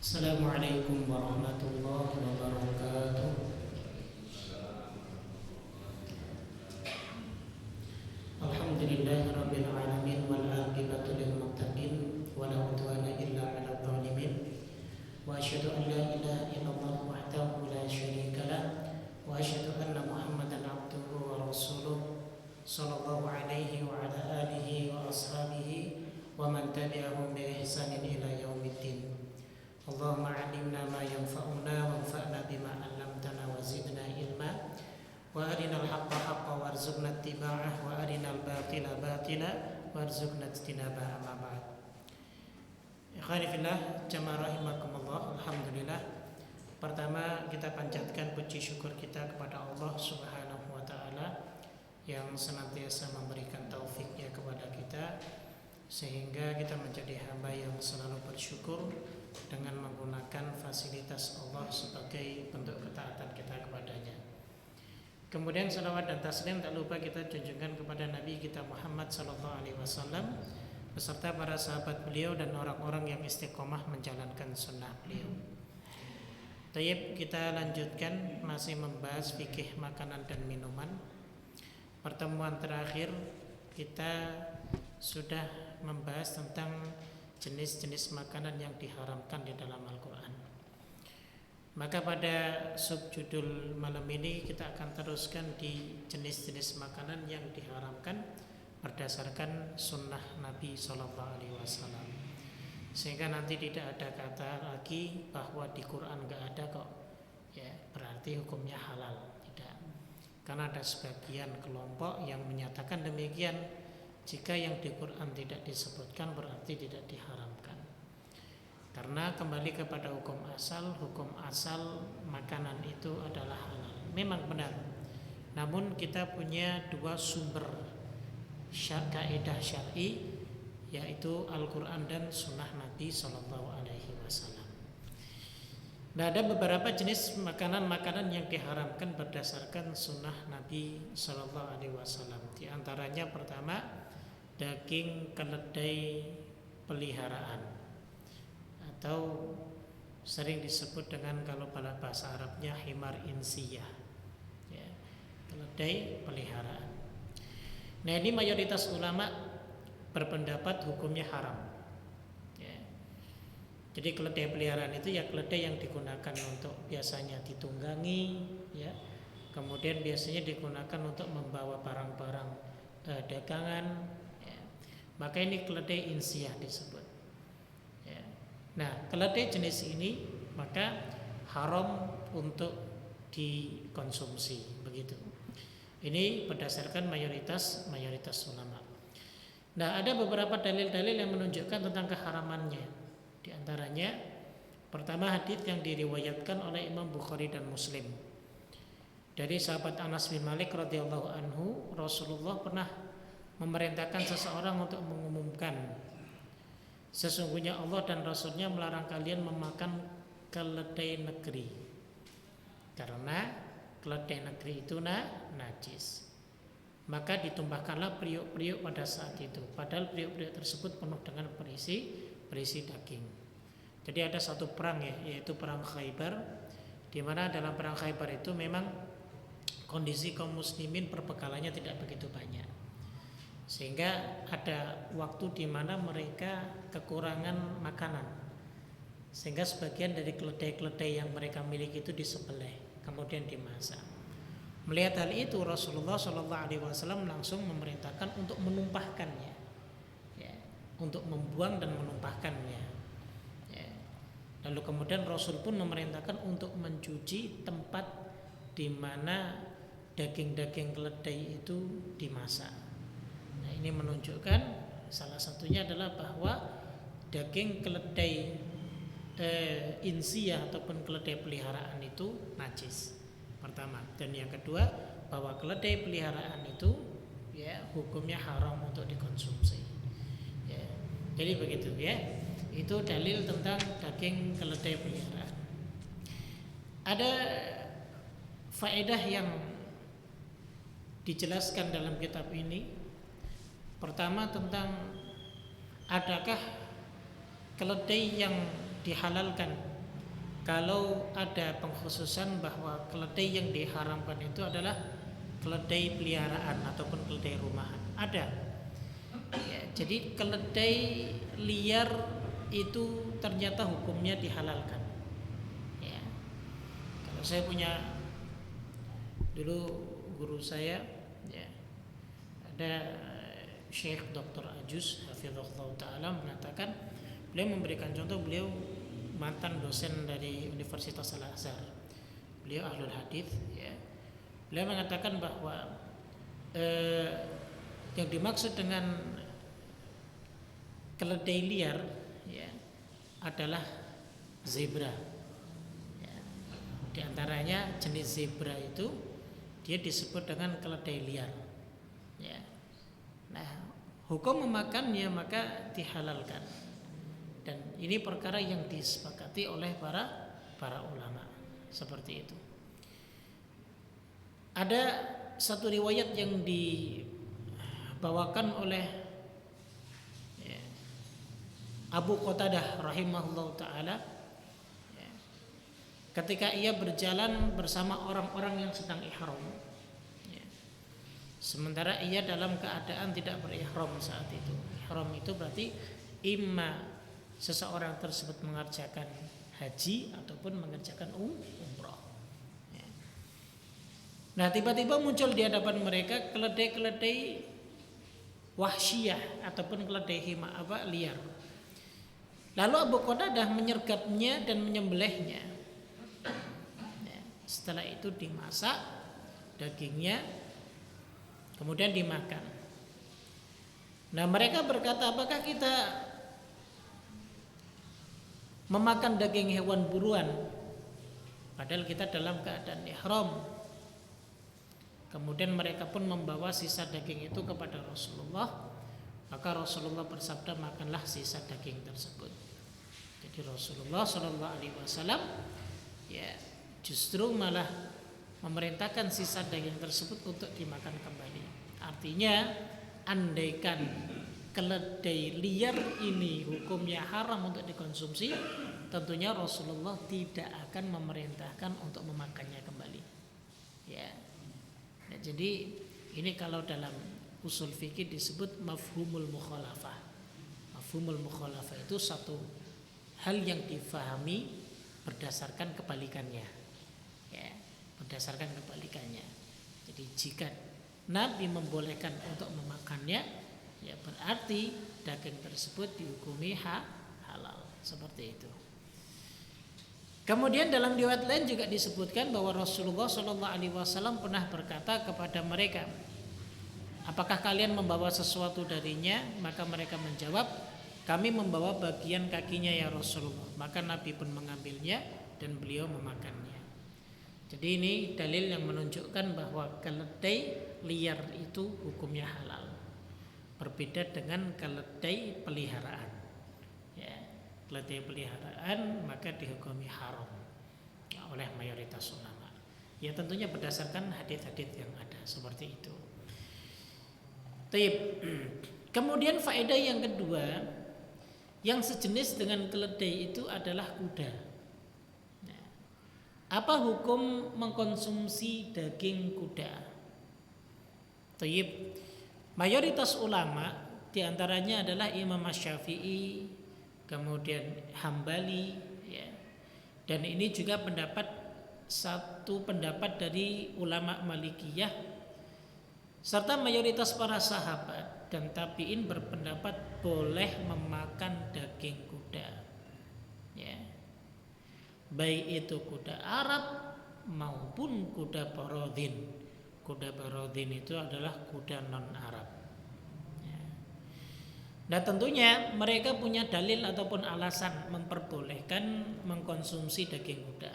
Assalamualaikum warahmatullahi wabarakatuh. Alhamdulillahirabbil alamin wal aqibatu lil muttaqin wa la udwana illa 'alal zalimin. Wa asyhadu an la ilaha illallah wahdahu la syarika lah wa asyhadu anna Muhammadan 'abduhu wa rasuluh sallallahu alaihi wa ala alihi wa ashabihi wa man tabi'ahum bi ihsanin ila yaumiddin. Allahumma 'allimna ma yanfa'una wanfa'na bima 'allamtana wa zidna ilma wa arinal haqqa haqqan warzuqna ittiba'ah wa arinal batila batila warzuqna ijtinabah. Amma ba'd. Ikhwani fillah, jamaah rahimakumullah. Alhamdulillah, pertama kita panjatkan puji syukur kita kepada Allah Subhanahu wa taala yang senantiasa memberikan taufiknya kepada kita sehingga kita menjadi hamba yang selalu bersyukur dengan menggunakan fasilitas Allah sebagai bentuk ketaatan kita kepadanya. Kemudian salawat dan taslim tak lupa kita junjungkan kepada Nabi kita Muhammad sallallahu alaihi wasallam beserta para sahabat beliau dan orang-orang yang istiqomah menjalankan sunnah beliau. Tayyib, kita lanjutkan masih membahas fikih makanan dan minuman. Pertemuan terakhir kita sudah membahas tentang jenis-jenis makanan yang diharamkan di dalam Al-Quran. Maka pada subjudul malam ini kita akan teruskan di jenis-jenis makanan yang diharamkan berdasarkan sunnah Nabi SAW. Sehingga nanti tidak ada kata lagi bahwa di Quran nggak ada kok, ya berarti hukumnya halal. Tidak, karena ada sebagian kelompok yang menyatakan demikian. Jika yang di Quran tidak disebutkan berarti tidak diharamkan. Karena kembali kepada hukum asal makanan itu adalah halal. Memang benar. Namun kita punya dua sumber kaidah syar'i, yaitu Al-Quran dan Sunnah Nabi Sallallahu Alaihi Wasallam. Nah, ada beberapa jenis makanan-makanan yang diharamkan berdasarkan Sunnah Nabi Sallallahu Alaihi Wasallam. Di antaranya pertama, daging keledai peliharaan atau sering disebut dengan kalau bahasa Arabnya himar insiyah, ya, keledai peliharaan. Nah, ini mayoritas ulama berpendapat hukumnya haram, ya. Jadi keledai peliharaan itu ya keledai yang digunakan untuk biasanya ditunggangi, ya, kemudian biasanya digunakan untuk membawa barang-barang dagangan. Maka ini keledai insiyah disebut, ya. Nah, keledai jenis ini maka haram untuk dikonsumsi, begitu. Ini berdasarkan mayoritas ulama. Nah, ada beberapa dalil-dalil yang menunjukkan tentang keharamannya. Di antaranya pertama, hadits yang diriwayatkan oleh Imam Bukhari dan Muslim dari sahabat Anas bin Malik radhiyallahu anhu, Rasulullah pernah memerintahkan seseorang untuk mengumumkan, sesungguhnya Allah dan Rasulnya melarang kalian memakan keledai negeri karena keledai negeri itu najis. Maka ditumpahkanlah periuk-periuk pada saat itu, padahal periuk-periuk tersebut penuh dengan berisi daging. Jadi ada satu perang, ya, yaitu perang Khaybar, di mana dalam perang Khaybar itu memang kondisi kaum muslimin perbekalannya tidak begitu banyak, sehingga ada waktu di mana mereka kekurangan makanan, sehingga sebagian dari keledai-keledai yang mereka miliki itu disembelih kemudian dimasak. Melihat hal itu, Rasulullah SAW langsung memerintahkan untuk menumpahkannya, ya, untuk membuang dan menumpahkannya, ya. Lalu kemudian Rasul pun memerintahkan untuk mencuci tempat di mana daging-daging keledai itu dimasak. Nah, ini menunjukkan salah satunya adalah bahwa daging keledai insiyah ataupun keledai peliharaan itu najis, pertama. Dan yang kedua, bahwa keledai peliharaan itu, ya, hukumnya haram untuk dikonsumsi, ya. Jadi begitu, ya. Itu dalil tentang daging keledai peliharaan. Ada faedah yang dijelaskan dalam kitab ini. Pertama, tentang adakah keledai yang dihalalkan kalau ada pengkhususan bahwa keledai yang diharamkan itu adalah keledai peliharaan ataupun keledai rumahan. Ada. Ya, jadi keledai liar itu ternyata hukumnya dihalalkan. Ya. Kalau saya punya dulu guru saya, ya, ada Syekh Dr. Ajuz hafizahullah taala mengatakan, beliau memberikan contoh, beliau mantan dosen dari Universitas Al-Azhar. Beliau ahlul hadis, ya. Beliau mengatakan bahwa yang dimaksud dengan keledai liar, ya, adalah zebra. Ya. Di antaranya jenis zebra itu dia disebut dengan keledai liar. Ya. Nah, hukum memakannya maka dihalalkan. Dan ini perkara yang disepakati oleh para ulama seperti itu. Ada satu riwayat yang dibawakan oleh Abu Qatadah rahimahullah taala, ketika ia berjalan bersama orang-orang yang sedang ihram, sementara ia dalam keadaan tidak berihram saat itu. Ihram itu berarti imma seseorang tersebut mengerjakan haji ataupun mengerjakan umrah. Nah, tiba-tiba muncul di hadapan mereka keledai-keledai wahsyiyah ataupun keledai liar. Lalu Abu Qatadah menyergapnya dan menyembelihnya. Setelah itu dimasak dagingnya, kemudian dimakan. Nah, mereka berkata, apakah kita memakan daging hewan buruan padahal kita dalam keadaan ihram? Kemudian mereka pun membawa sisa daging itu kepada Rasulullah. Maka Rasulullah bersabda, makanlah sisa daging tersebut. Jadi Rasulullah SAW ya justru malah memerintahkan sisa daging tersebut untuk dimakan kembali. Artinya, andaikan keledai liar ini hukumnya haram untuk dikonsumsi, tentunya Rasulullah tidak akan memerintahkan untuk memakannya kembali. Ya. Nah, jadi ini kalau dalam usul fikih disebut mafhumul mukhalafah. Mafhumul mukhalafah itu satu hal yang difahami berdasarkan kebalikannya. Ya, berdasarkan kebalikannya. Jadi jika Nabi membolehkan untuk memakannya, ya berarti daging tersebut dihukumi halal, seperti itu. Kemudian dalam riwayat lain juga disebutkan bahwa Rasulullah SAW pernah berkata kepada mereka, apakah kalian membawa sesuatu darinya? Maka mereka menjawab, kami membawa bagian kakinya ya Rasulullah. Maka Nabi pun mengambilnya dan beliau memakannya. Jadi ini dalil yang menunjukkan bahwa keledai liar itu hukumnya halal, berbeda dengan keledai peliharaan. Ya, keledai peliharaan maka dihukumi haram ya, oleh mayoritas ulama. Ya tentunya berdasarkan hadis-hadis yang ada seperti itu. Kemudian faedah yang kedua, yang sejenis dengan keledai itu adalah kuda. Nah, apa hukum mengkonsumsi daging kuda? Mayoritas ulama diantaranya adalah Imam Syafi'i, kemudian Hambali, ya. Dan ini juga satu pendapat dari ulama Malikiyah, serta mayoritas para sahabat dan tabi'in berpendapat boleh memakan daging kuda, ya. Baik itu kuda Arab maupun kuda barodin. Kuda barodin itu adalah kuda non-Arab. Ya. Nah tentunya mereka punya dalil ataupun alasan memperbolehkan mengkonsumsi daging kuda.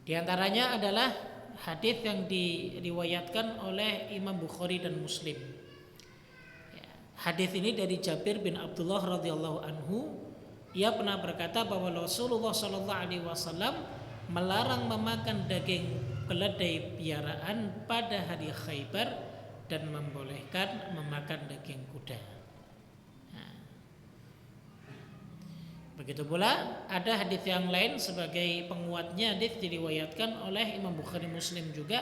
Di antaranya adalah hadis yang diriwayatkan oleh Imam Bukhari dan Muslim. Ya, hadis ini dari Jabir bin Abdullah radhiyallahu anhu. Ia pernah berkata bahwa Rasulullah SAW melarang memakan daging keledai piaraan pada hari Khaybar dan membolehkan memakan daging kuda. Nah, Begitu pula ada hadis yang lain sebagai penguatnya, hadis diriwayatkan oleh Imam Bukhari Muslim juga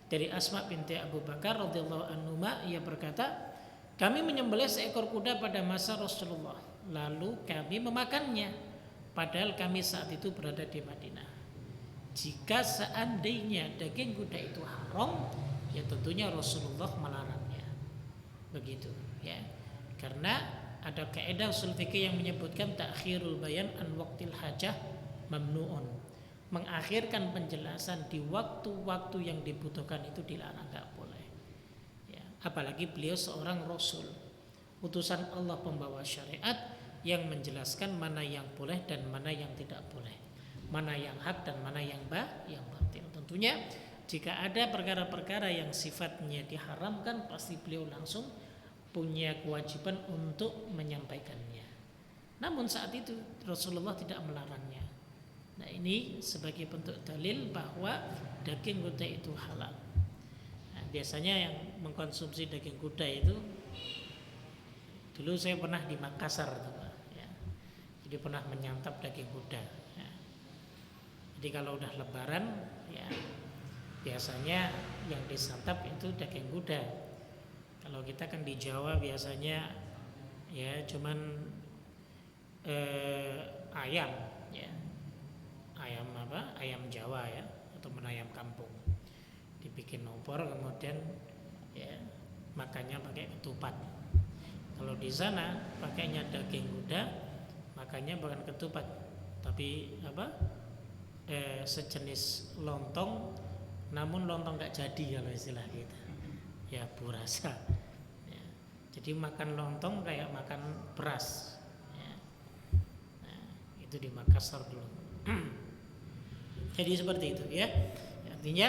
dari Asma binti Abu Bakar radhiyallahu anhuma, ia berkata, kami menyembelih seekor kuda pada masa Rasulullah, lalu kami memakannya padahal kami saat itu berada di Madinah. Jika seandainya daging kuda itu haram, ya tentunya Rasulullah melarangnya. Begitu ya. Karena ada kaidah usul fikih yang menyebutkan takhirul bayan an waqtil hajah mamnuun. Mengakhirkan penjelasan di waktu-waktu yang dibutuhkan itu dilarang, enggak boleh. Ya, apalagi beliau seorang rasul, utusan Allah pembawa syariat yang menjelaskan mana yang boleh dan mana yang tidak boleh, mana yang hak dan mana yang batil. Tentunya jika ada perkara-perkara yang sifatnya diharamkan, pasti beliau langsung punya kewajiban untuk menyampaikannya. Namun saat itu Rasulullah tidak melarangnya. Nah, ini sebagai bentuk dalil bahwa daging kuda itu halal. Nah, biasanya yang mengkonsumsi daging kuda itu, dulu saya pernah di Makassar, ya. Jadi pernah menyantap daging kuda. Ya. Jadi kalau udah Lebaran, ya biasanya yang disantap itu daging kuda. Kalau kita kan di Jawa biasanya ya cuman ayam, ya ayam apa? Ayam Jawa ya, atau ayam kampung. Dibikin opor kemudian ya makannya pakai ketupat. Kalau di sana pakainya daging kuda, makannya bukan ketupat, tapi apa? Sejenis lontong, namun lontong nggak jadi kalau istilah kita. Ya burasa. Ya. Jadi makan lontong kayak makan beras. Ya. Nah, itu di Makassar dulu. Jadi seperti itu ya. Artinya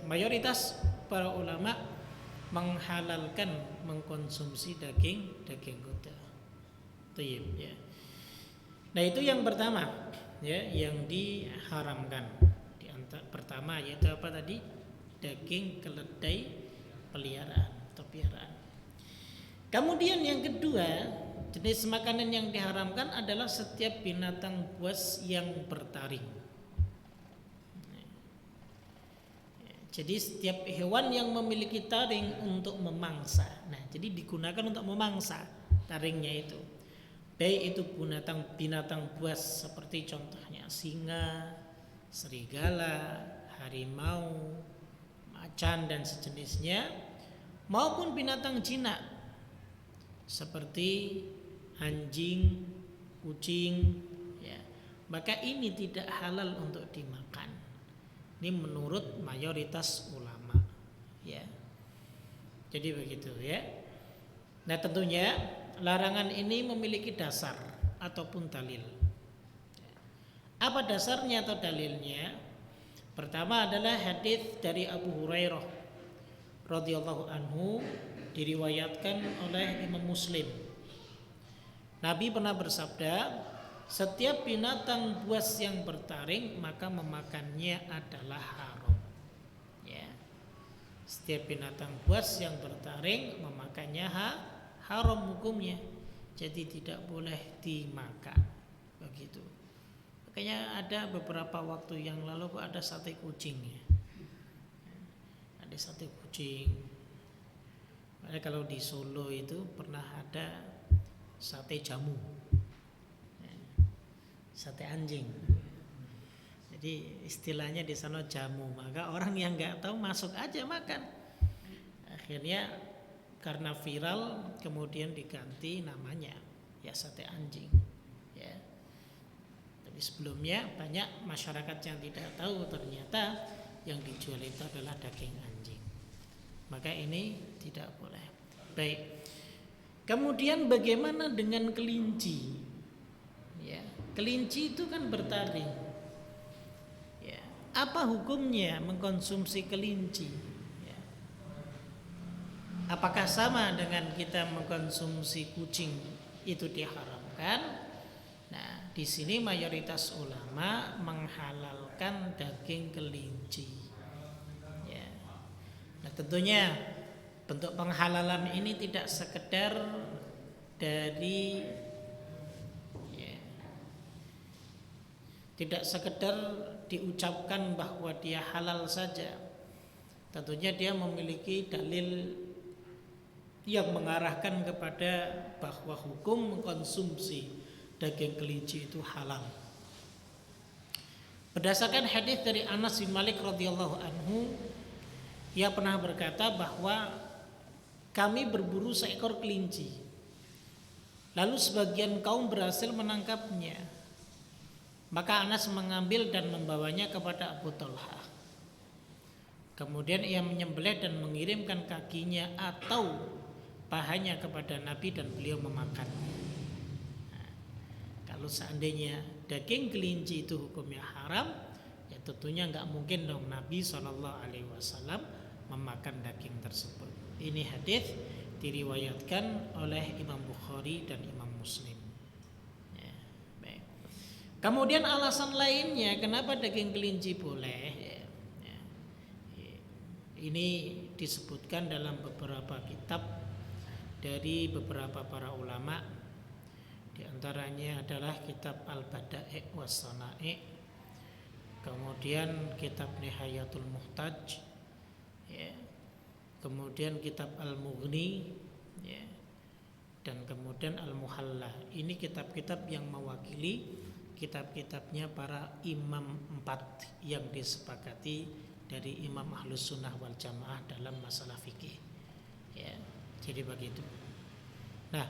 mayoritas para ulama menghalalkan mengkonsumsi daging kuda. Tayyib ya. Nah, itu yang pertama ya, yang diharamkan. Pertama yaitu apa tadi? Daging keledai peliharaan atau piaraan. Kemudian yang kedua, jenis makanan yang diharamkan adalah setiap binatang buas yang bertaring. Jadi setiap hewan yang memiliki taring untuk memangsa. Nah, jadi digunakan untuk memangsa taringnya itu. Baik itu binatang buas seperti contohnya singa, serigala, harimau, macan dan sejenisnya, maupun binatang jinak seperti anjing, kucing, ya, maka ini tidak halal untuk dimakan. Ini menurut mayoritas ulama, ya. Jadi begitu ya. Nah, tentunya larangan ini memiliki dasar ataupun dalil. Apa dasarnya atau dalilnya? Pertama adalah hadis dari Abu Hurairah radhiyallahu anhu, diriwayatkan oleh Imam Muslim. Nabi pernah bersabda, setiap binatang buas yang bertaring maka memakannya adalah haram. Ya. Setiap binatang buas yang bertaring memakannya haram hukumnya. Jadi tidak boleh dimakan. Begitu. Makanya ada beberapa waktu yang lalu ada sate kucing ya. Ada sate kucing. Makanya kalau di Solo itu pernah ada sate jamu, sate anjing. Jadi istilahnya di sana jamu. Maka orang yang nggak tahu masuk aja makan. Akhirnya karena viral kemudian diganti namanya ya sate anjing. Sebelumnya banyak masyarakat yang tidak tahu ternyata yang dijual itu adalah daging anjing. Maka ini tidak boleh. Baik. Kemudian bagaimana dengan kelinci? Ya, kelinci itu kan bertaring. Ya, apa hukumnya mengkonsumsi kelinci? Ya. Apakah sama dengan kita mengkonsumsi kucing? Itu diharamkan. Nah, di sini mayoritas ulama menghalalkan daging kelinci. Ya. Nah, tentunya bentuk penghalalan ini tidak sekedar dari ya, tidak sekedar diucapkan bahwa dia halal saja. Tentunya dia memiliki dalil yang mengarahkan kepada bahwa hukum mengkonsumsi daging kelinci itu halal. Berdasarkan hadis dari Anas bin Malik radhiyallahu anhu, ia pernah berkata bahwa kami berburu seekor kelinci. Lalu sebagian kaum berhasil menangkapnya. Maka Anas mengambil dan membawanya kepada Abu Talha. Kemudian ia menyembelih dan mengirimkan kakinya atau pahanya kepada Nabi dan beliau memakannya. Nah, kalau seandainya daging kelinci itu hukumnya haram, ya tentunya nggak mungkin dong Nabi SAW memakan daging tersebut. Ini hadis diriwayatkan oleh Imam Bukhari dan Imam Muslim. Ya, baik. Kemudian alasan lainnya kenapa daging kelinci boleh? Ini disebutkan dalam beberapa kitab dari beberapa para ulama. Di antaranya adalah kitab Al-Bada'i' was Sana'i', kemudian kitab Nihayatul Muhtaj, ya, kemudian kitab Al-Mughni, ya, dan kemudian Al-Muhalla. Ini kitab-kitab yang mewakili kitab-kitabnya para imam 4 yang disepakati dari imam Ahlus Sunnah wal Jamaah dalam masalah fikih. Ya, jadi begitu. Nah,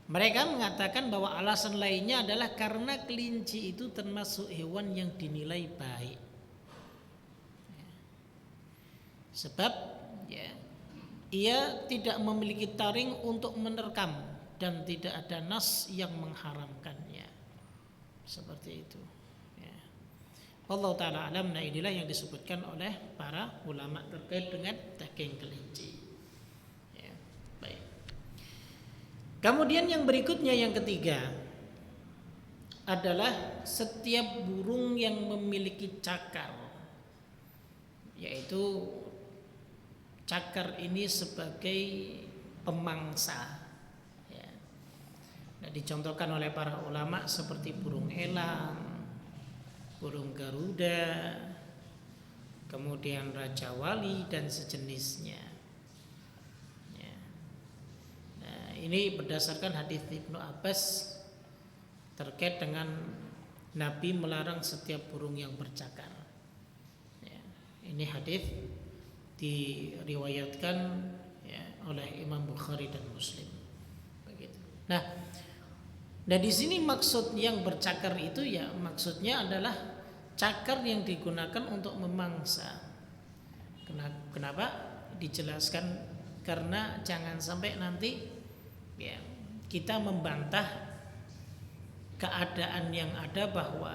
mereka mengatakan bahwa alasan lainnya adalah karena kelinci itu termasuk hewan yang dinilai baik. Ya. Sebab ya, ia tidak memiliki taring untuk menerkam dan tidak ada nas yang mengharamkannya. Seperti itu. Allah Ta'ala alam. Nah, inilah yang disebutkan oleh para ulama terkait dengan daging kelinci. Ya, baik. Kemudian yang berikutnya, yang ketiga adalah setiap burung yang memiliki cakar, yaitu cakar ini sebagai pemangsa. Ya. Nah, dicontohkan oleh para ulama seperti burung elang, burung Garuda, kemudian Raja Wali dan sejenisnya. Ya. Nah, ini berdasarkan hadis Ibnu Abbas terkait dengan Nabi melarang setiap burung yang bercakar. Ya. Ini hadis diriwayatkan ya, oleh Imam Bukhari dan Muslim. Begitu. Nah, di sini maksud yang bercakar itu ya maksudnya adalah cakar yang digunakan untuk memangsa. Kenapa? Dijelaskan karena jangan sampai nanti ya, kita membantah keadaan yang ada bahwa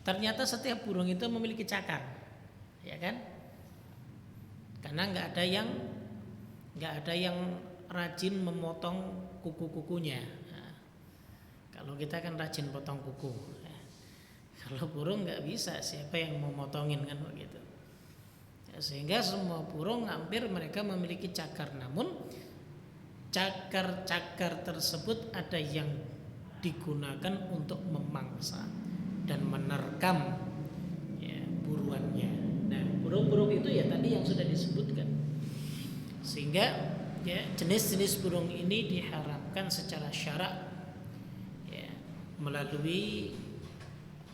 ternyata setiap burung itu memiliki cakar, ya kan? Karena nggak ada yang rajin memotong kuku-kukunya. Nah, kalau kita kan rajin potong kuku. Kalau burung nggak bisa, siapa yang mau motongin kan begitu. Ya, sehingga semua burung hampir mereka memiliki cakar, namun cakar-cakar tersebut ada yang digunakan untuk memangsa dan menerkam ya, buruannya. Nah, burung-burung itu ya tadi yang sudah disebutkan. Sehingga ya, jenis-jenis burung ini diharamkan secara syarak ya, melalui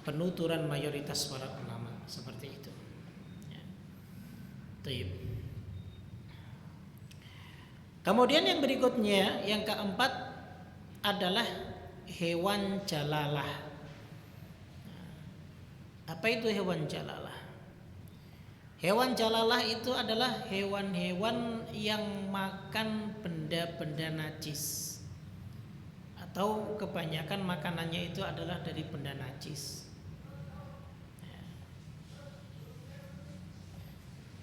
penuturan mayoritas para ulama seperti itu. Ya. Taib. Kemudian yang berikutnya, yang keempat adalah hewan jalalah. Apa itu hewan jalalah? Hewan jalalah itu adalah hewan-hewan yang makan benda-benda najis, atau kebanyakan makanannya itu adalah dari benda najis.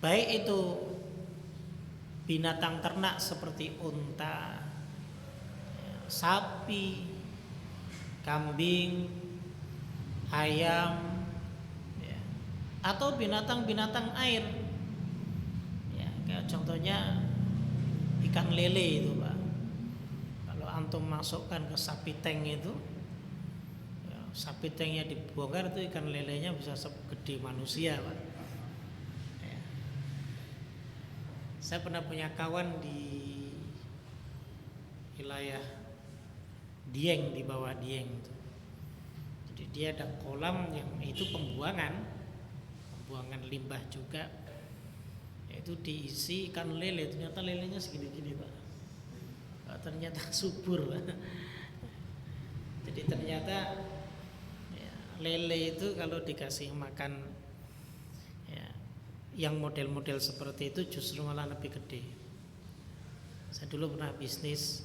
Baik itu binatang ternak seperti unta, sapi, kambing, ayam, ya, atau binatang-binatang air. Ya, kayak contohnya ikan lele itu, Pak. Kalau antum masukkan ke sapi tank itu, ya, sapi tanknya dibongkar itu ikan lelenya bisa segede manusia, Pak. Ya. Saya pernah punya kawan di wilayah Dieng, di bawah Dieng itu. Jadi dia ada kolam yang itu pembuangan limbah juga. Itu diisi ikan lele, ternyata lelenya segini-gini, Pak. Ternyata subur, Pak. Jadi ternyata ya, lele itu kalau dikasih makan ya, yang model-model seperti itu justru malah lebih gede. Saya dulu pernah bisnis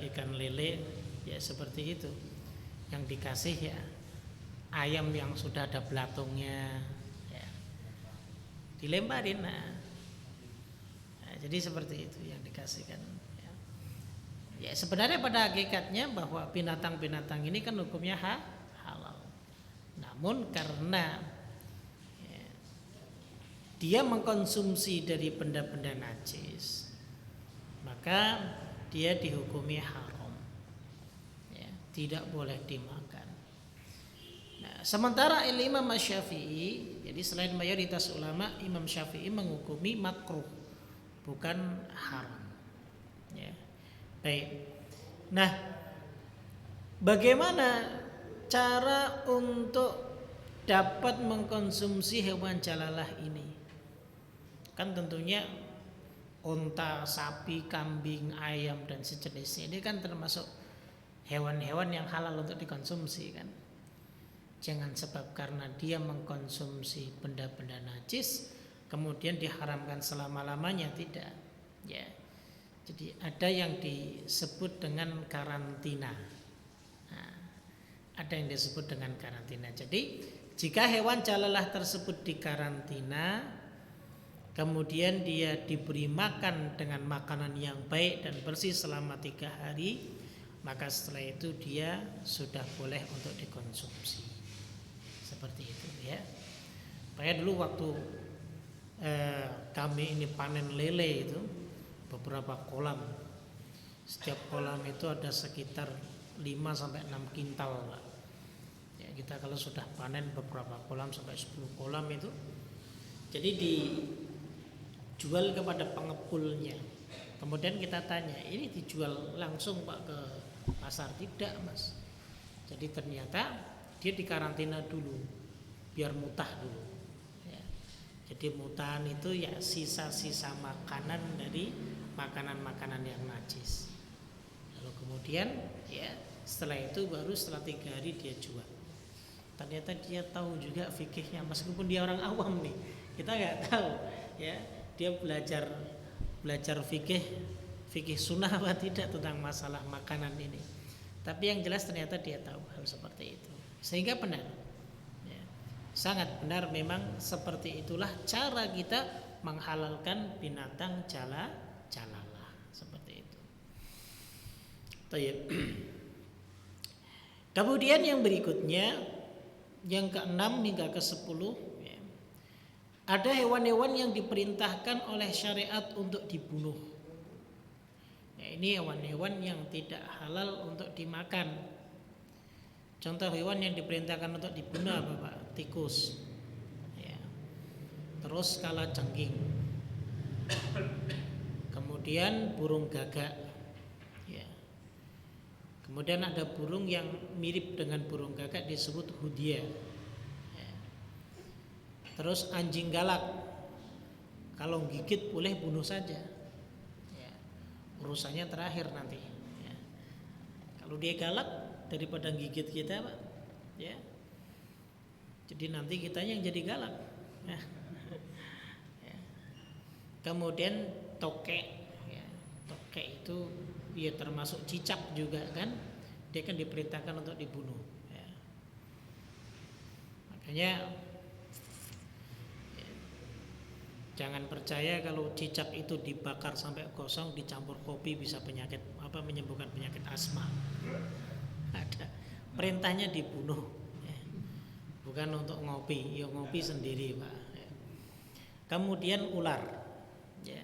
ikan lele ya seperti itu, yang dikasih ya ayam yang sudah ada belatungnya ya, dilemparin. Nah, jadi seperti itu yang dikasihkan. Ya sebenarnya pada hakikatnya bahwa binatang-binatang ini kan hukumnya halal. Namun karena ya, dia mengkonsumsi dari benda-benda najis, maka dia dihukumi haram. Ya, tidak boleh dimakan. Nah, sementara Imam Syafi'i, jadi selain mayoritas ulama, Imam Syafi'i menghukumi makruh, bukan haram. Ya. Baik. Nah, bagaimana cara untuk dapat mengkonsumsi hewan jalalah ini? Kan tentunya unta, sapi, kambing, ayam dan sejenisnya ini kan termasuk hewan-hewan yang halal untuk dikonsumsi kan. Jangan sebab karena dia mengkonsumsi benda-benda najis kemudian diharamkan selama-lamanya, tidak. Ya. Jadi ada yang disebut dengan karantina. Nah, ada yang disebut dengan karantina. Jadi jika hewan jalalah tersebut dikarantina, kemudian dia diberi makan dengan makanan yang baik dan bersih selama 3 hari, maka setelah itu dia sudah boleh untuk dikonsumsi. Seperti itu ya. Kayak dulu waktu kami ini panen lele itu, beberapa kolam. Setiap kolam itu ada sekitar 5-6 kintal, Pak. Ya, kita kalau sudah panen beberapa kolam sampai 10 kolam itu, jadi dijual kepada pengepulnya. Kemudian kita tanya, ini dijual langsung Pak ke pasar? Tidak, Mas. Jadi ternyata dia dikarantina dulu biar mutah dulu. Ya. Jadi mutahan itu ya sisa-sisa makanan dari makanan-makanan yang najis. Lalu kemudian ya setelah itu baru setelah 3 hari dia jual. Ternyata dia tahu juga fikihnya, meskipun dia orang awam nih, kita nggak tahu ya, dia belajar fikih sunnah apa tidak tentang masalah makanan ini. Tapi yang jelas ternyata dia tahu hal seperti itu, sehingga benar ya, sangat benar memang seperti itulah cara kita menghalalkan binatang jalalah seperti itu. Baik. Kemudian yang berikutnya, yang ke-6 hingga ke-10 ya, ada hewan-hewan yang diperintahkan oleh syariat untuk dibunuh. Ya, ini hewan-hewan yang tidak halal untuk dimakan. Contoh hewan yang diperintahkan untuk dibunuh apa Pak? Tikus ya. Terus kalajengking, kemudian burung gagak ya. Kemudian ada burung yang mirip dengan burung gagak disebut hudia ya. Terus anjing galak, kalau gigit boleh bunuh saja ya. Urusannya terakhir nanti ya. Kalau dia galak daripada gigit kita Pak ya, jadi nanti kitanya yang jadi galak ya. Ya. Kemudian tokek ya. Tokek itu dia termasuk cicak juga kan, dia kan diperintahkan untuk dibunuh ya. Makanya ya, jangan percaya kalau cicak itu dibakar sampai gosong dicampur kopi bisa menyembuhkan penyakit asma. Ada perintahnya dibunuh ya. Bukan untuk ngopi, ya ngopi sendiri Pak ya. Kemudian ular ya.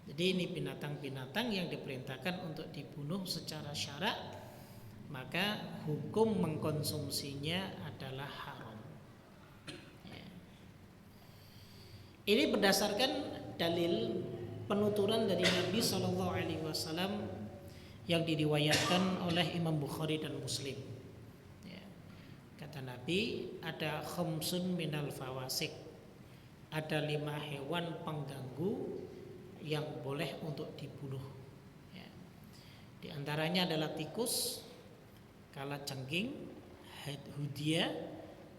Jadi ini binatang-binatang yang diperintahkan untuk dibunuh secara syarak maka hukum mengkonsumsinya adalah haram. Ya. Ini berdasarkan dalil penuturan dari Nabi Shallallahu Alaihi Wasallam yang diriwayatkan oleh Imam Bukhari dan Muslim. Ya. Kata Nabi, ada khamsun minal fawasik, ada 5 hewan pengganggu yang boleh untuk dibunuh. Ya. Di antaranya adalah tikus, kalajengking, hudia,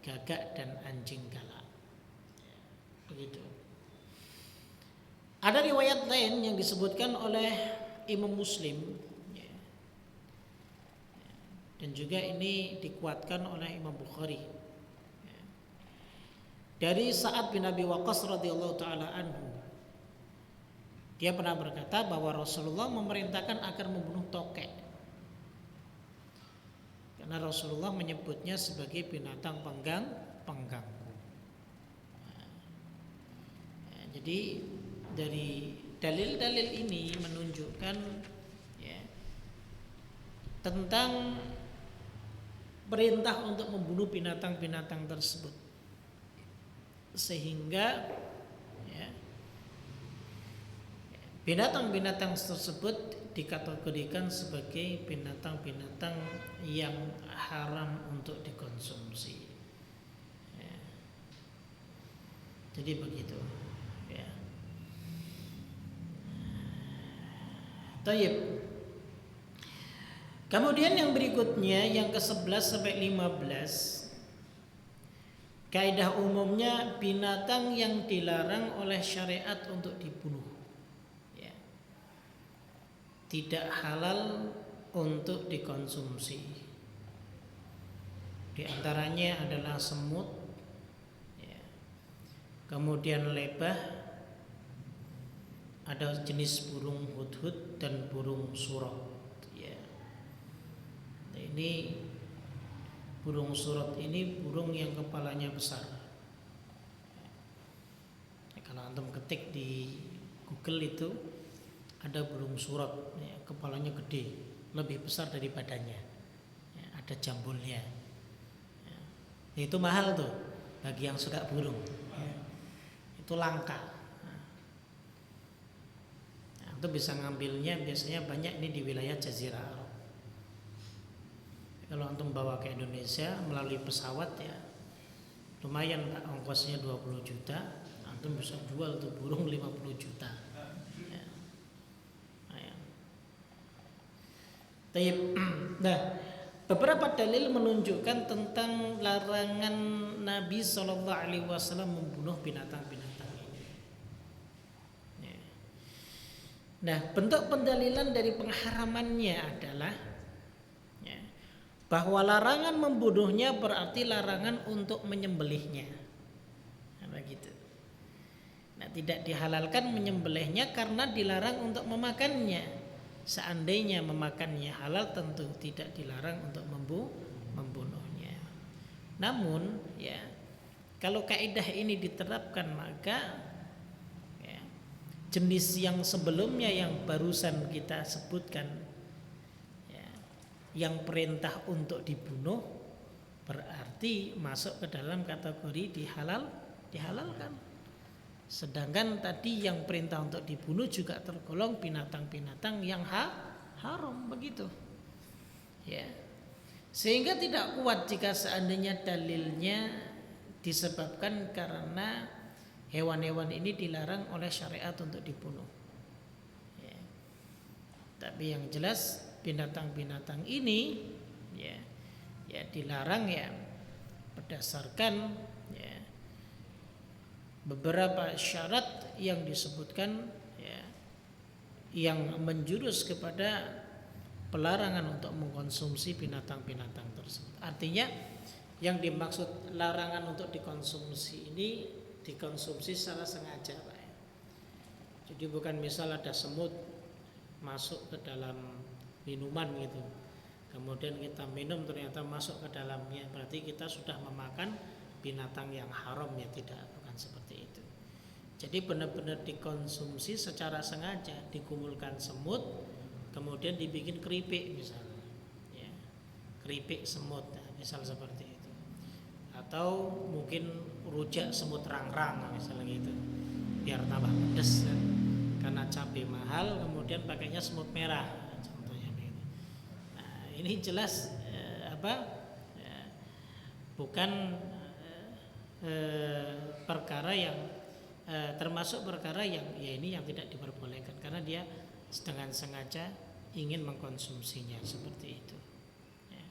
gagak, dan anjing galak. Ya. Begitu. Ada riwayat lain yang disebutkan oleh Imam Muslim, ya. Dan juga ini dikuatkan oleh Imam Bukhari. Ya. Dari Sa'ad bin Abi Waqqas radhiyallahu taala anhu, dia pernah berkata bahwa Rasulullah memerintahkan agar membunuh tokek, karena Rasulullah menyebutnya sebagai binatang pengganggu. Ya, jadi dari dalil-dalil ini menunjukkan, ya, tentang perintah untuk membunuh binatang-binatang tersebut, sehingga, ya, binatang-binatang tersebut dikategorikan sebagai binatang-binatang yang haram untuk dikonsumsi. Ya. Jadi begitu. Ya. Taib. Kemudian yang berikutnya, yang ke-11 sampai 15, kaidah umumnya binatang yang dilarang oleh syariat untuk dibunuh, ya, tidak halal untuk dikonsumsi. Di antaranya adalah semut, ya, kemudian lebah, ada jenis burung hudhud dan burung surot. Ya. Nah, ini burung surot ini burung yang kepalanya besar. Ya, kalau antum ketik di Google itu ada burung surot, ya, kepalanya gede, lebih besar dari badannya. Ya, ada jambulnya. Ya. Itu mahal tuh bagi yang suka burung. Ya. Itu langka. Itu bisa ngambilnya biasanya banyak ini di wilayah Jazirah Arab. Kalau antum bawa ke Indonesia melalui pesawat, ya lumayan Pak, ongkosnya 20 juta, antum bisa jual tuh burung 50 juta. Ya. Nah, beberapa dalil menunjukkan tentang larangan Nabi Shallallahu Alaihi Wasallam membunuh binatang-binatang. Nah, bentuk pendalilan dari pengharamannya adalah, ya, bahwa larangan membunuhnya berarti larangan untuk menyembelihnya. Nah, begitu. Nah, tidak dihalalkan menyembelihnya karena dilarang untuk memakannya. Seandainya memakannya halal, tentu tidak dilarang untuk membunuhnya. Namun, ya, kalau kaidah ini diterapkan, maka jenis yang sebelumnya yang barusan kita sebutkan, ya, yang perintah untuk dibunuh berarti masuk ke dalam kategori dihalalkan. Sedangkan tadi yang perintah untuk dibunuh juga tergolong binatang-binatang yang haram, begitu. Ya. Sehingga tidak kuat jika seandainya dalilnya disebabkan karena hewan-hewan ini dilarang oleh syariat untuk dibunuh. Ya. Tapi yang jelas binatang-binatang ini, ya, ya dilarang, ya, berdasarkan, ya, beberapa syarat yang disebutkan, ya, yang menjurus kepada pelarangan untuk mengkonsumsi binatang-binatang tersebut. Artinya yang dimaksud larangan untuk dikonsumsi ini dikonsumsi secara sengaja, Pak. Jadi bukan misal ada semut masuk ke dalam minuman gitu, kemudian kita minum ternyata masuk ke dalamnya, berarti kita sudah memakan binatang yang haram, ya, tidak, bukan seperti itu. Jadi benar-benar dikonsumsi secara sengaja, dikumpulkan semut kemudian dibikin keripik misalnya, ya. keripik semut, misal seperti itu. Atau mungkin rujak semut rangrang misalnya gitu, biar tambah pedes kan. Karena cabai mahal, kemudian pakainya semut merah, contohnya gitu. Nah, ini jelas bukan perkara yang termasuk perkara yang ya ini yang tidak diperbolehkan karena dia dengan sengaja ingin mengkonsumsinya seperti itu. Ya.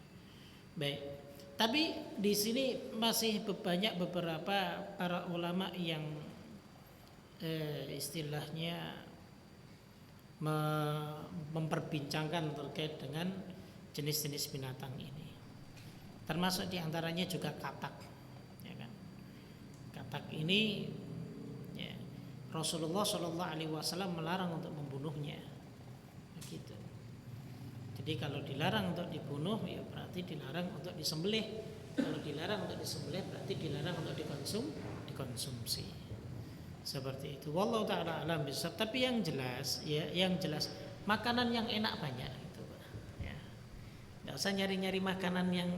Baik, tapi di sini masih banyak beberapa para ulama yang istilahnya memperbincangkan terkait dengan jenis-jenis binatang ini. Termasuk diantaranya juga katak, ya kan? Katak ini ya, Rasulullah Shallallahu Alaihi Wasallam melarang untuk membunuhnya, begitu. Jadi kalau dilarang untuk dibunuh, ya berarti dilarang untuk disembelih. Kalau dilarang untuk disembelih, berarti dilarang untuk dikonsumsi. Seperti itu. Wallahu taala alam bisawab. Tapi yang jelas, ya, yang jelas makanan yang enak banyak, gitu, Pak. Ya. Nggak usah nyari-nyari makanan yang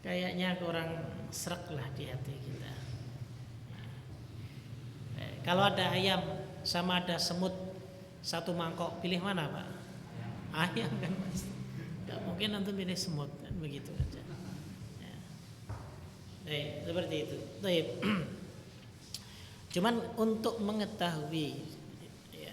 kayaknya kurang srek lah di hati kita. Kalau ada ayam sama ada semut satu mangkok, pilih mana Pak? Ayam kan Mas. Gak mungkin nanti pilih semut, kan? Begitu aja. Ya. Seperti itu. Cuman untuk mengetahui ya,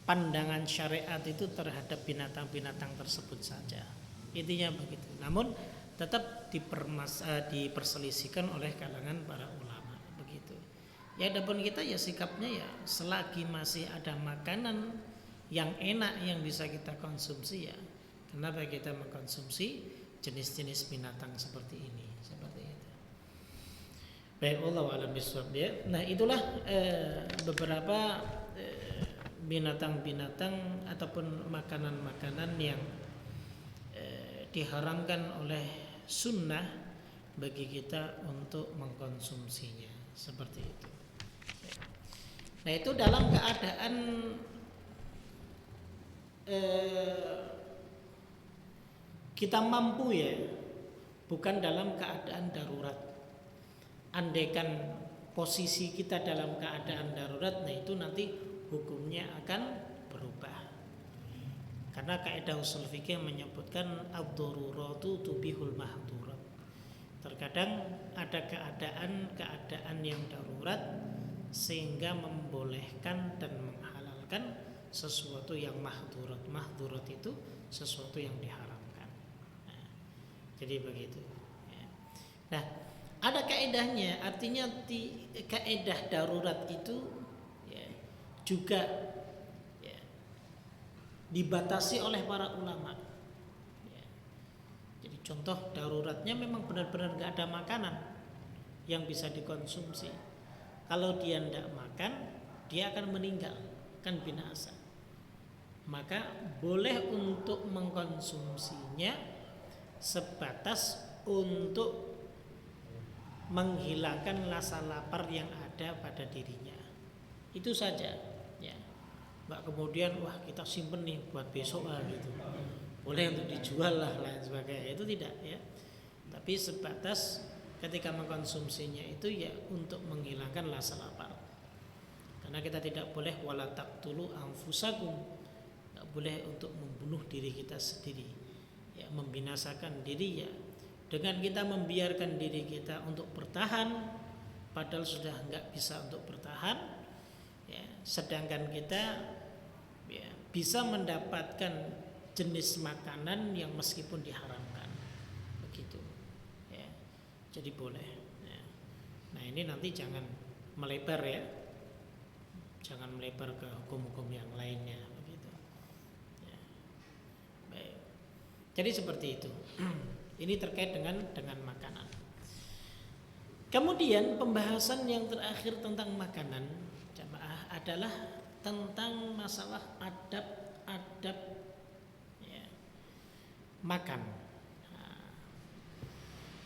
pandangan syariat itu terhadap binatang-binatang tersebut saja. Intinya begitu. Namun tetap diperselisihkan oleh kalangan para ulama begitu. Ya adapun kita ya sikapnya ya selagi masih ada makanan yang enak yang bisa kita konsumsi ya kenapa kita mengkonsumsi jenis-jenis binatang seperti ini seperti itu. Baik, wallahu a'lam bishawab ya. Nah itulah beberapa binatang-binatang ataupun makanan-makanan yang diharamkan oleh sunnah bagi kita untuk mengkonsumsinya seperti itu. Nah itu dalam keadaan kita mampu ya, bukan dalam keadaan darurat. Andaikan posisi kita dalam keadaan darurat, nah itu nanti hukumnya akan berubah. Karena kaidah usul fikih menyebutkan ad-daruratu tubihul mahdurat. Terkadang ada keadaan yang darurat sehingga membolehkan dan menghalalkan sesuatu yang mahdurat. Mahdurat itu sesuatu yang diharamkan. Nah, jadi begitu. Nah, ada kaidahnya, artinya kaidah darurat itu ya, juga dibatasi oleh para ulama. Jadi contoh daruratnya memang benar-benar nggak ada makanan yang bisa dikonsumsi. Kalau dia tidak makan, dia akan meninggal, kan binasa. Maka boleh untuk mengkonsumsinya sebatas untuk menghilangkan rasa lapar yang ada pada dirinya. Itu saja. Nggak kemudian wah kita simpen nih buat besok lah gitu, boleh untuk dijual lah lain sebagainya, itu tidak ya. Tapi sebatas ketika mengkonsumsinya itu ya untuk menghilangkan rasa lapar. Karena kita tidak boleh wala taqtulu anfusakum, nggak boleh untuk membunuh diri kita sendiri ya, membinasakan diri ya dengan kita membiarkan diri kita untuk bertahan padahal sudah nggak bisa untuk bertahan ya, sedangkan kita ya, bisa mendapatkan jenis makanan yang meskipun diharamkan begitu ya, jadi boleh ya. Nah ini nanti jangan melebar ya, jangan melebar ke hukum-hukum yang lainnya begitu ya. Baik, jadi seperti itu. Ini terkait dengan makanan. Kemudian pembahasan yang terakhir tentang makanan adalah tentang masalah adab ya, makan. Nah,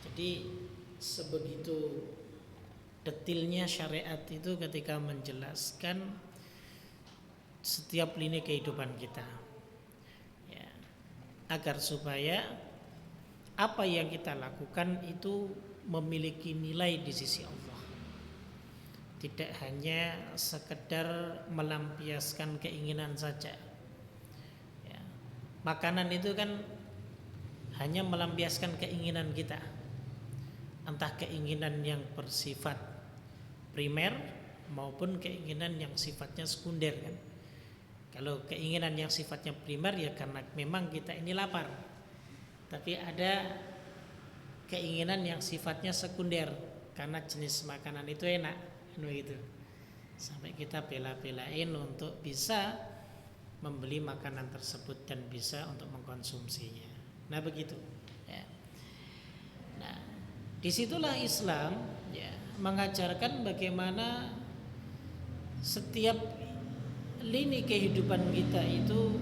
jadi sebegitu detilnya syariat itu ketika menjelaskan setiap lini kehidupan kita. Ya. agar supaya apa yang kita lakukan itu memiliki nilai di sisi Allah. Tidak hanya sekedar melampiaskan keinginan saja. Ya. Makanan itu kan hanya melampiaskan keinginan kita. Entah keinginan yang bersifat primer maupun keinginan yang sifatnya sekunder kan. Kalau keinginan yang sifatnya primer ya karena memang kita ini lapar. Tapi ada keinginan yang sifatnya sekunder karena jenis makanan itu enak, gitu. Sampai kita bela-belain untuk bisa membeli makanan tersebut dan bisa untuk mengkonsumsinya. Nah begitu. Ya. Nah disitulah Islam ya mengajarkan bagaimana setiap lini kehidupan kita itu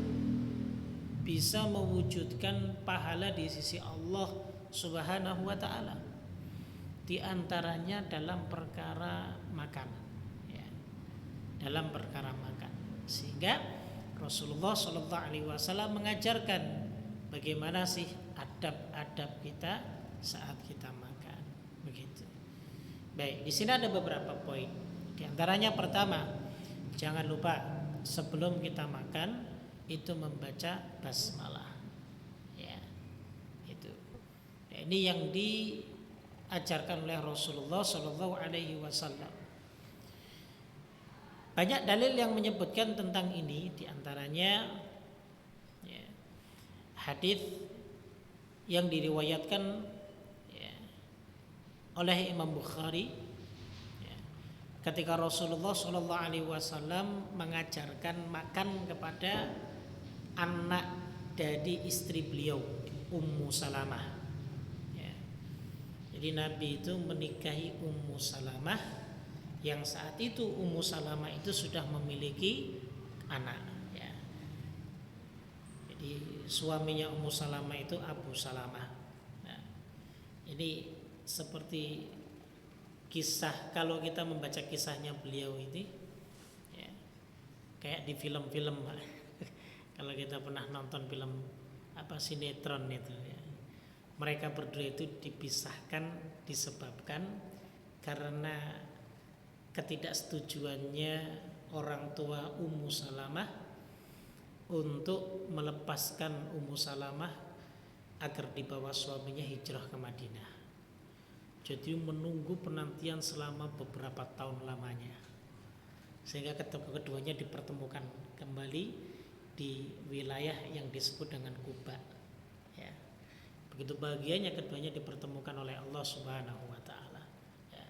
bisa mewujudkan pahala di sisi Allah Subhanahu wa taala. Di antaranya dalam perkara makan. Ya. Dalam perkara makan. Sehingga Rasulullah Shallallahu alaihi wasallam mengajarkan bagaimana sih adab-adab kita saat kita makan. Begitu. Baik, di sini ada beberapa poin. Di antaranya pertama, jangan lupa sebelum kita makan itu membaca basmalah. Ya. Itu. Nah, ini yang diajarkan oleh Rasulullah Shallallahu alaihi wasallam. Banyak dalil yang menyebutkan tentang ini, di antaranya ya, hadis yang diriwayatkan ya, oleh Imam Bukhari ya, ketika Rasulullah Shallallahu alaihi wasallam mengajarkan makan kepada anak dari istri beliau Ummu Salamah ya. Jadi Nabi itu menikahi Ummu Salamah yang saat itu Ummu Salamah itu sudah memiliki anak ya. Jadi suaminya Ummu Salamah itu Abu Salamah. Nah, ini seperti kisah, kalau kita membaca kisahnya beliau ini ya, kayak di film-film kalau kita pernah nonton film sinetron itu ya. Mereka berdua itu dipisahkan disebabkan karena ketidaksetujuannya orang tua Ummu Salamah untuk melepaskan Ummu Salamah agar dibawa suaminya hijrah ke Madinah. Jadi menunggu penantian selama beberapa tahun lamanya, sehingga keduanya dipertemukan kembali di wilayah yang disebut dengan Kuba. Ya. Begitu bahagianya keduanya dipertemukan oleh Allah Subhanahu wa taala. Ya.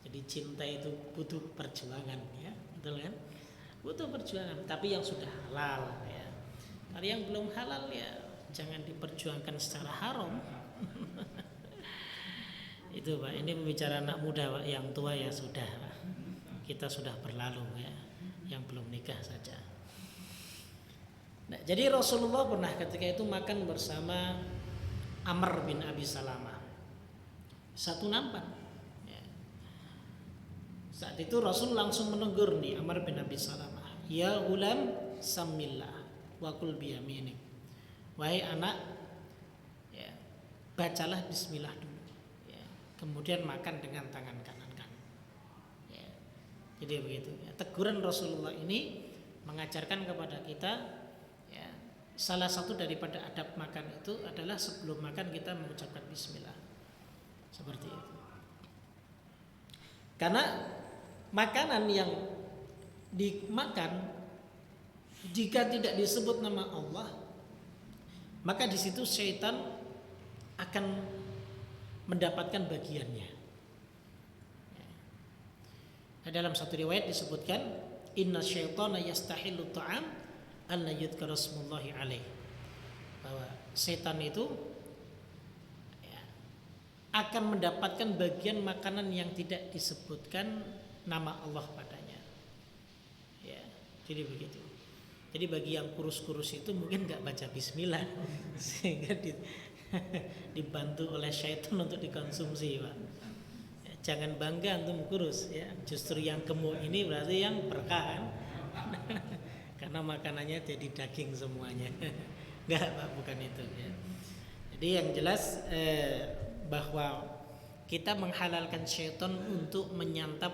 Jadi cinta itu butuh perjuangan ya, betul kan? Butuh perjuangan, tapi yang sudah halal ya. Kalau yang belum halal ya jangan diperjuangkan secara haram. Itu Pak, ini pembicara anak muda Pak, yang tua ya sudah Pak. Kita sudah berlalu ya, yang belum nikah saja. Nah, jadi Rasulullah pernah ketika itu makan bersama Amr bin Abi Salamah. Satu nampan. Ya. Saat itu Rasul langsung menegur nih Amr bin Abi Salamah. Ya ulam samillah wa kul biyaminik. Wahai anak, ya, bacalah bismillah dulu. Ya. Kemudian makan dengan tangan kanan kan. Ya. Jadi begitu. Ya. Teguran Rasulullah ini mengajarkan kepada kita salah satu daripada adab makan itu adalah sebelum makan kita mengucapkan bismillah. Seperti itu. Karena makanan yang dimakan jika tidak disebut nama Allah, maka di situ syaitan akan mendapatkan bagiannya. Dalam satu riwayat disebutkan inna syaitana yastahillu ta'am alla yudhkara smullahi alaih, bahwa setan itu ya, akan mendapatkan bagian makanan yang tidak disebutkan nama Allah padanya ya. Jadi begitu. Jadi bagi yang kurus-kurus itu mungkin gak baca bismillah sehingga dibantu oleh syaitan untuk dikonsumsi Pak ya, jangan bangga antum kurus ya, justru yang gemuk ini berarti yang berkah kan. Karena makanannya jadi daging semuanya. Enggak, Pak, bukan itu ya. Jadi yang jelas bahwa kita menghalalkan syaitan untuk menyantap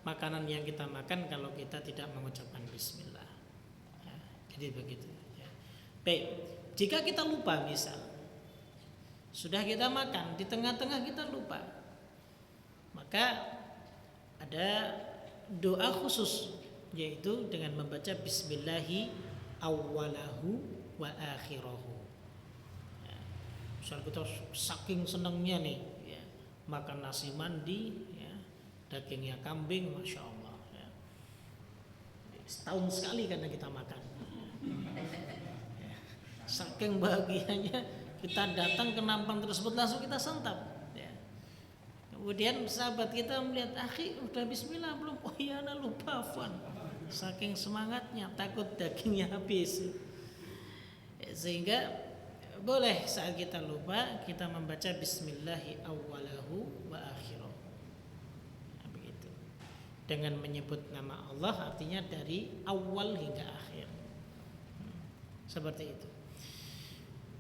makanan yang kita makan kalau kita tidak mengucapkan bismillah. Ya, jadi begitu ya. Baik, jika kita lupa misal sudah kita makan di tengah-tengah kita lupa, maka ada doa khusus yaitu dengan membaca bismillahi awwalahu wa akhirahu. Ya, misal kita saking senangnya nih ya, makan nasi mandi ya, dagingnya kambing, masya Allah ya. Setahun sekali karena kita makan ya. Saking bahagianya kita datang ke nampan tersebut langsung kita santap ya. Kemudian sahabat kita melihat, akhi udah bismillah belum? Oh iya, ana lupa, afwan. Saking semangatnya takut dagingnya habis ya, sehingga boleh saat kita lupa kita membaca bismillahi awwalahu wa akhirahu. Nah, begitu. Dengan menyebut nama Allah artinya dari awal hingga akhir. Seperti itu.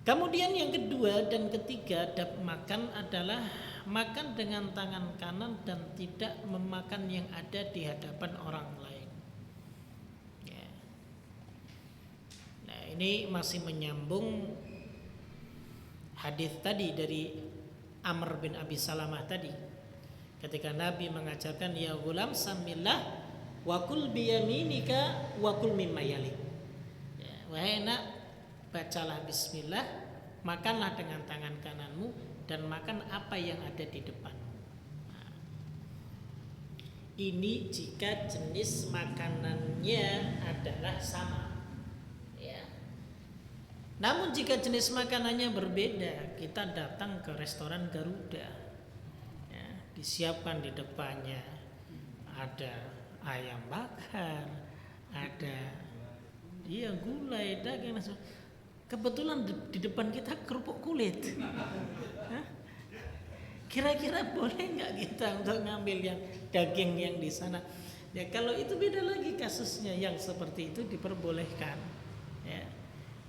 Kemudian yang kedua dan ketiga adab makan adalah makan dengan tangan kanan dan tidak memakan yang ada di hadapan orang lain. Ya. Nah, ini masih menyambung hadis tadi dari Amr bin Abi Salamah tadi. Ketika Nabi mengajarkan, ya ghulam samillah wa kul biyaminika wa kul mimma yalik. Ya, wahai nak, bacalah bismillah, makanlah dengan tangan kananmu dan makan apa yang ada di depan. Nah, ini jika jenis makanannya adalah sama ya. Namun jika jenis makanannya berbeda, kita datang ke restoran Garuda ya, disiapkan di depannya ada ayam bakar, ada gulai, daging. Kebetulan di depan kita kerupuk kulit. Hah? Kira-kira boleh nggak kita untuk ngambil yang daging yang di sana? Ya kalau itu beda lagi kasusnya, yang seperti itu diperbolehkan. Ya,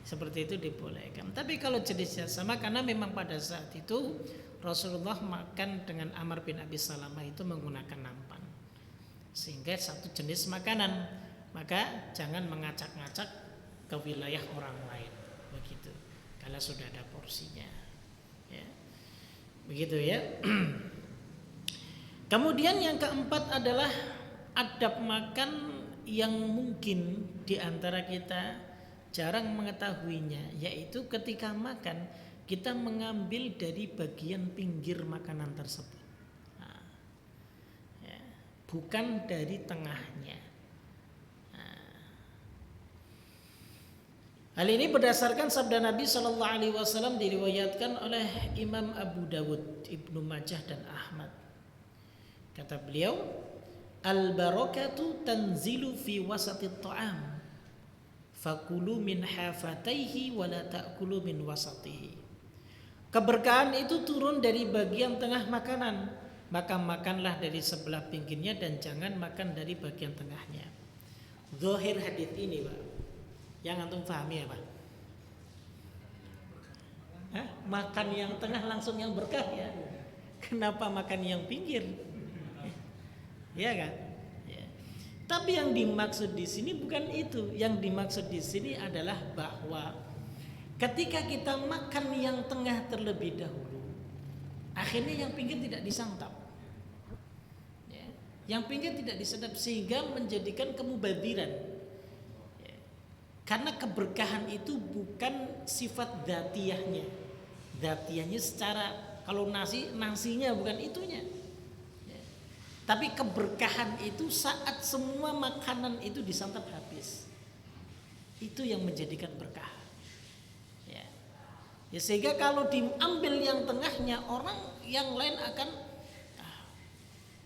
seperti itu dibolehkan. Tapi kalau jenisnya sama, karena memang pada saat itu Rasulullah makan dengan Amr bin Abi Salamah itu menggunakan nampan, sehingga satu jenis makanan, maka jangan mengacak-ngacak ke wilayah orang lain. Begitu, karena sudah ada porsinya ya. Begitu ya. Kemudian yang keempat adalah adab makan yang mungkin diantara kita jarang mengetahuinya, yaitu ketika makan kita mengambil dari bagian pinggir makanan tersebut, nah, ya, bukan dari tengahnya. Hal ini berdasarkan sabda Nabi Shallallahu Alaihi Wasallam, diriwayatkan oleh Imam Abu Dawud, Ibnu Majah dan Ahmad. Kata beliau, al barakatu tanzilu fi wasati ta'am, fakulu min hafataihi wa la ta'kulu min wasatihi. Keberkahan itu turun dari bagian tengah makanan, maka makanlah dari sebelah pinggirnya dan jangan makan dari bagian tengahnya. Zahir hadis ini, Pak, yang antum pahami apa? Makan yang tengah langsung yang berkah ya. Kenapa makan yang pinggir? Ya kan? Ya. Tapi yang dimaksud di sini bukan itu. Yang dimaksud di sini adalah bahwa ketika kita makan yang tengah terlebih dahulu, akhirnya yang pinggir tidak disantap. Ya. Yang pinggir tidak disedap sehingga menjadikan kemubadiran. Karena keberkahan itu bukan sifat dzatiyahnya. Dzatiyahnya secara, kalau nasinya bukan itunya. Ya. Tapi keberkahan itu saat semua makanan itu disantap habis. Itu yang menjadikan berkah. Ya. Ya, sehingga kalau diambil yang tengahnya, orang yang lain akan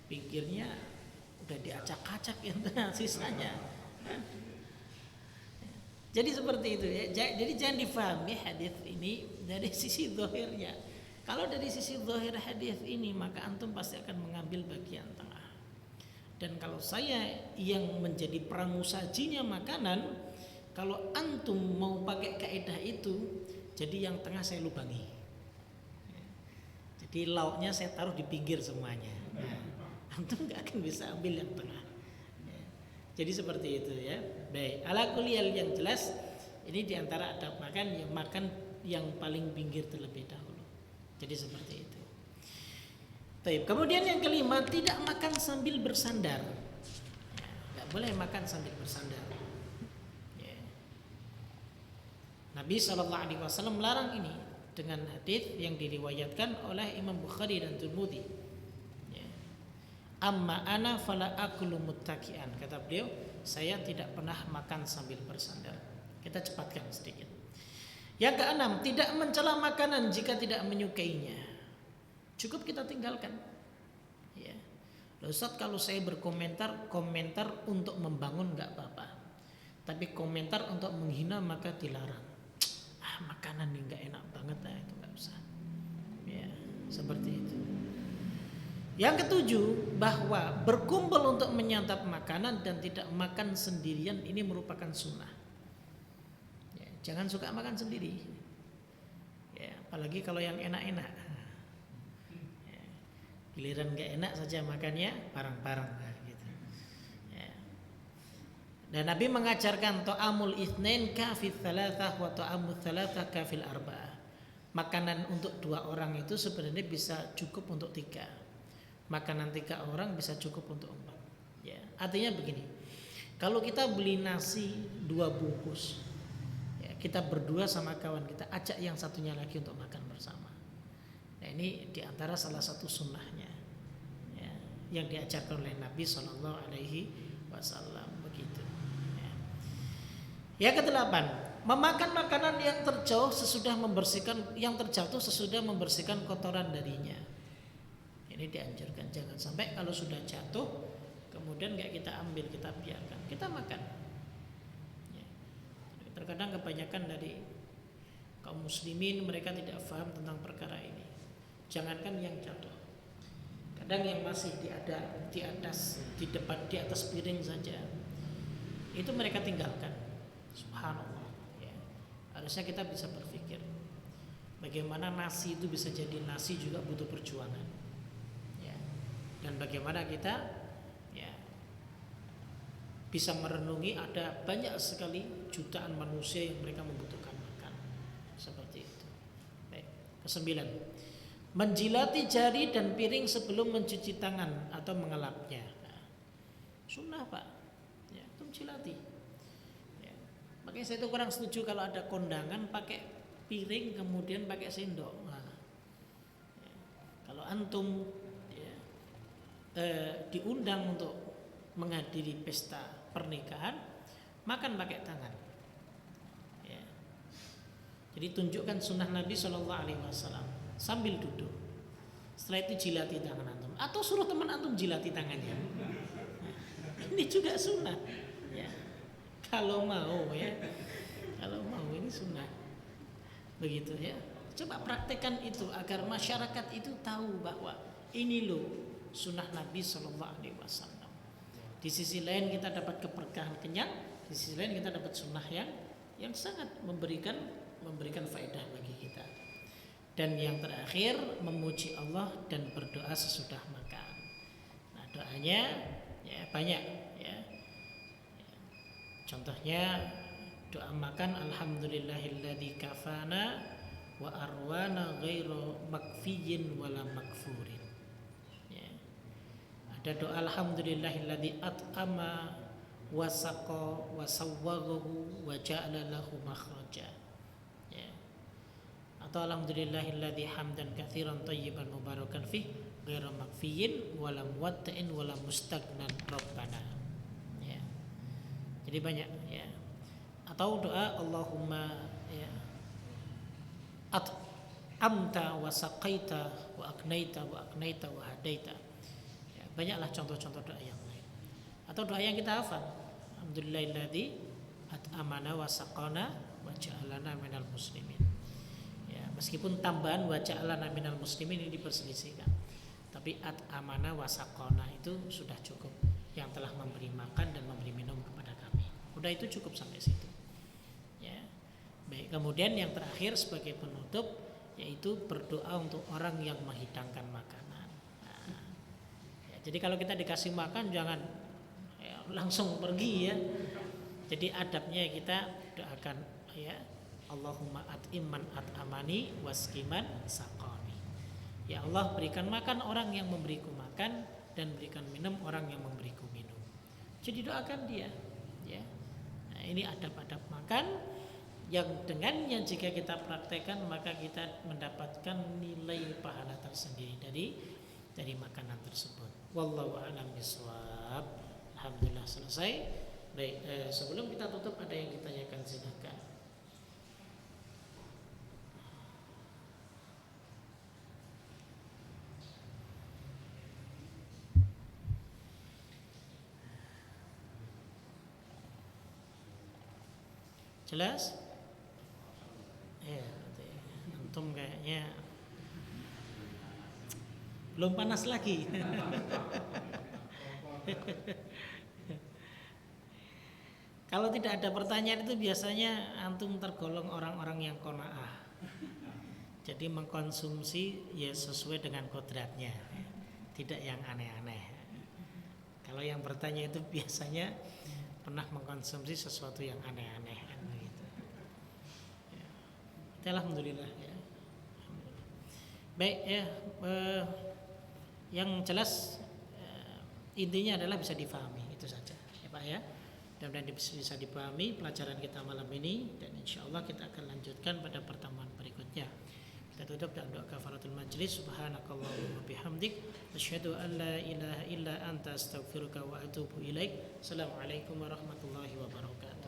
pinggirnya udah diacak-acak yang tengah sisanya. Jadi seperti itu ya. Jadi jangan difahami hadis ini dari sisi zahirnya. Kalau dari sisi zahir hadis ini, maka antum pasti akan mengambil bagian tengah. Dan kalau saya yang menjadi pramusajinya makanan, Kalau antum mau pakai kaidah itu, jadi yang tengah saya lubangi. Jadi lauknya saya taruh di pinggir semuanya. Antum nggak akan bisa ambil yang tengah. Jadi seperti itu ya. Baik, ala kuliyal yang jelas ini diantara adab makan yang paling pinggir terlebih dahulu. Jadi seperti itu. Baik, kemudian yang kelima, tidak makan sambil bersandar. Nggak boleh makan sambil bersandar. Ya. Nabi SAW melarang ini dengan hadis yang diriwayatkan oleh Imam Bukhari dan Tirmidzi. Ya. Amma ana fala akulu muttaki'an. Kata beliau, saya tidak pernah makan sambil bersandar. Kita cepatkan sedikit. Yang keenam, tidak mencela makanan jika tidak menyukainya. Cukup kita tinggalkan. Ya. Ustaz, kalau saya berkomentar, komentar untuk membangun nggak apa-apa. Tapi komentar untuk menghina maka dilarang. Makanan ini nggak enak banget, itu nggak usah. Ya, seperti itu. Yang ketujuh, bahwa berkumpul untuk menyantap makanan dan tidak makan sendirian ini merupakan sunnah. Jangan suka makan sendiri, ya, apalagi kalau yang enak-enak. Ya, giliran gak enak saja makannya bareng-bareng gitu. Ya. Dan Nabi mengajarkan ta'amul itsnain kafil tsalatsah wa ta'amul tsalatsah kafil arba'ah. Makanan untuk 2 orang itu sebenarnya bisa cukup untuk 3. Makanan 3 orang bisa cukup untuk 4. Ya, artinya begini. Kalau kita beli nasi 2 bungkus, kita berdua sama kawan kita, ajak yang satunya lagi untuk makan bersama. Nah, ini diantara salah satu sunnahnya, ya, yang diajarkan oleh Nabi Shallallahu Alaihi Wasallam begitu. Ya. Yang kedelapan, memakan makanan yang terjauh sesudah membersihkan, yang terjatuh sesudah membersihkan kotoran darinya. Ini dianjurkan, jangan sampai kalau sudah jatuh kemudian nggak kita ambil, kita biarkan, kita makan. Terkadang kebanyakan dari kaum muslimin mereka tidak paham tentang perkara ini. Jangankan yang jatuh, kadang yang masih di atas piring saja itu mereka tinggalkan. Subhanallah. Ya. Harusnya kita bisa berpikir bagaimana nasi itu bisa jadi nasi juga butuh perjuangan. Ya. Dan bagaimana kita bisa merenungi ada banyak sekali jutaan manusia yang mereka membutuhkan makan seperti itu. Baik. Kesembilan, menjilati jari dan piring sebelum mencuci tangan atau mengelapnya. Nah, sunnah Pak, ya, itu menjilati. Ya. Makanya saya itu kurang setuju kalau ada kondangan pakai piring kemudian pakai sendok. Nah, ya. Kalau antum diundang untuk menghadiri pesta pernikahan, makan pakai tangan. Ya. Jadi tunjukkan sunnah Nabi Shallallahu Alaihi Wasallam sambil duduk. Setelah itu jilati tangan antum, atau suruh teman antum jilati tangannya. Nah, ini juga sunnah. Ya. Kalau mau ya, kalau mau ini sunnah. Begitu ya. Coba praktekkan itu agar masyarakat itu tahu bahwa ini loh sunnah Nabi Shallallahu Alaihi Wasallam. Di sisi lain kita dapat keberkahan kenyang, di sisi lain kita dapat sunnah yang sangat memberikan faedah bagi kita. Dan yang terakhir, memuji Allah dan berdoa sesudah makan. Nah, doanya ya banyak ya. Contohnya doa makan, alhamdulillahilladzi kafana wa arwana ghairu makfiyin wala makfurin. Ada doa alhamdulillahilladzi at'ama wa saqa wa sawwaghahu wa ja'ala lahu makhraja. Ya. Atau alhamdulillahilladzi hamdan katsiran thayyiban mubarakan fih ghairu makfiyin wala muwatta'in wala mustaghnan rabbana. Ya. Jadi banyak ya. Atau doa Allahumma ya at'amta wa saqaita wa aqnaita wa hadaita. Banyaklah contoh-contoh doa yang lain. Atau doa yang kita hafal, alhamdulillahilladzi at'amana wa saqana wa ja'alana minal muslimin. Ya, meskipun tambahan wa ja'alana minal muslimin ini diperselisihkan. Tapi at'amana wa saqana itu sudah cukup, yang telah memberi makan dan memberi minum kepada kami. Udah itu cukup sampai situ. Baik, kemudian yang terakhir sebagai penutup yaitu berdoa untuk orang yang menghidangkan makanan. Nah, ya, jadi kalau kita dikasih makan jangan langsung pergi ya. Jadi adabnya kita doakan ya, Allahumma at'imman at'amani waskiman saqani. Ya Allah, berikan makan orang yang memberiku makan dan berikan minum orang yang memberiku minum. Jadi doakan dia ya. Nah, ini adab-adab makan yang dengannya jika kita praktekkan maka kita mendapatkan nilai pahala tersendiri dari makanan tersebut. Wallahu a'lam bishawab. Alhamdulillah selesai. Baik, sebelum kita tutup ada yang ditanyakan, silakan. Jelas? Ya, antum kayaknya belum panas lagi. Kalau tidak ada pertanyaan itu biasanya antum tergolong orang-orang yang qanaah. Jadi mengkonsumsi ya sesuai dengan kodratnya, tidak yang aneh-aneh. Kalau yang bertanya itu biasanya pernah mengkonsumsi sesuatu yang aneh-aneh gitu. Ya. Alhamdulillah ya. Baik ya, yang jelas intinya adalah bisa difahami, itu saja ya Pak ya. Mudah-mudahan bisa dipahami pelajaran kita malam ini, dan insya Allah kita akan lanjutkan pada pertemuan berikutnya. Kita tutup dengan doa kafaratul majlis. Subhanakallahumma bihamdik asyhadu an la ilaha illa anta astaghfiruka wa atubu ilaik. Assalamualaikum warahmatullahi wabarakatuh.